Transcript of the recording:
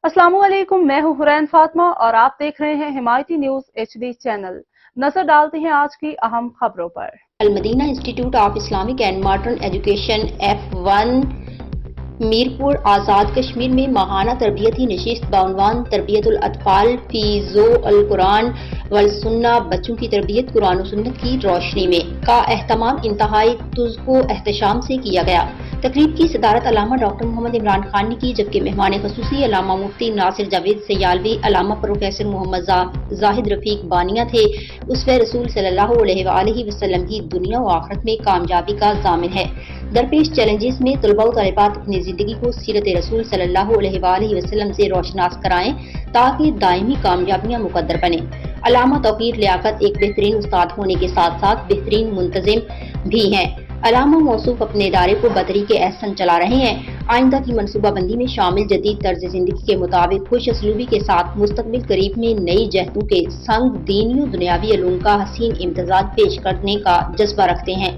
अस्सलाम वालेकुम, मैं हूं हुरैन फातिमा और आप देख रहे हैं हिमायती न्यूज HD चैनल। नजर डालते हैं आज की अहम खबरों पर। Al-Madina institute of Islamic and modern education F1 Mirpur Azad Kashmir में माहाना तरबियती नशिस्त बाउनवान तरबियतुल अतफाल फी ज़ो अल कुरान वल सुन्ना, बच्चों की तरबियत कुरान और सुन्नत की रोशनी में का एहतमाम इंतहाई तुज़्को एहतशाम से किया गया। तकरीब की सदारत अल्लामा डॉक्टर मोहम्मद इमरान खान ने की, जबकि मेहमान खसूसी अल्लामा मुफ्ती नासिर जावेद सयालवी, अल्लामा प्रोफेसर मोहम्मद जाहिद रफीक बानिया थे। उसवे रसूल सल्लल्लाहु अलैहि वसल्लम की दुनिया व आखिरत में कामयाबी का ज़ामिन है। दरपेश चैलेंजेस में तलबा व तालिबात अपनी जिंदगी को सीरत रसूल सल्लल्लाहु अलैहि वसल्लम से रोशनास कराएं ताकि दायमी कामयाबियां मुकद्दर बने। अल्लामा तौकीर लियाकत एक बेहतरीन उस्ताद होने के साथ साथ बेहतरीन मुंतजिम भी हैं। अल्लामा मौसूफ अपने इदारे को बतरीके एहसन चला रहे हैं। आइंदा की मनसूबाबंदी में शामिल जदीद तर्ज जिंदगी के मुताबिक खुश असलूबी के साथ मुस्तकबिल करीब में नई जहतों के संग दीनी और दुनियावी उलूम का हसीन इम्तजाज पेश करने का जज्बा रखते हैं।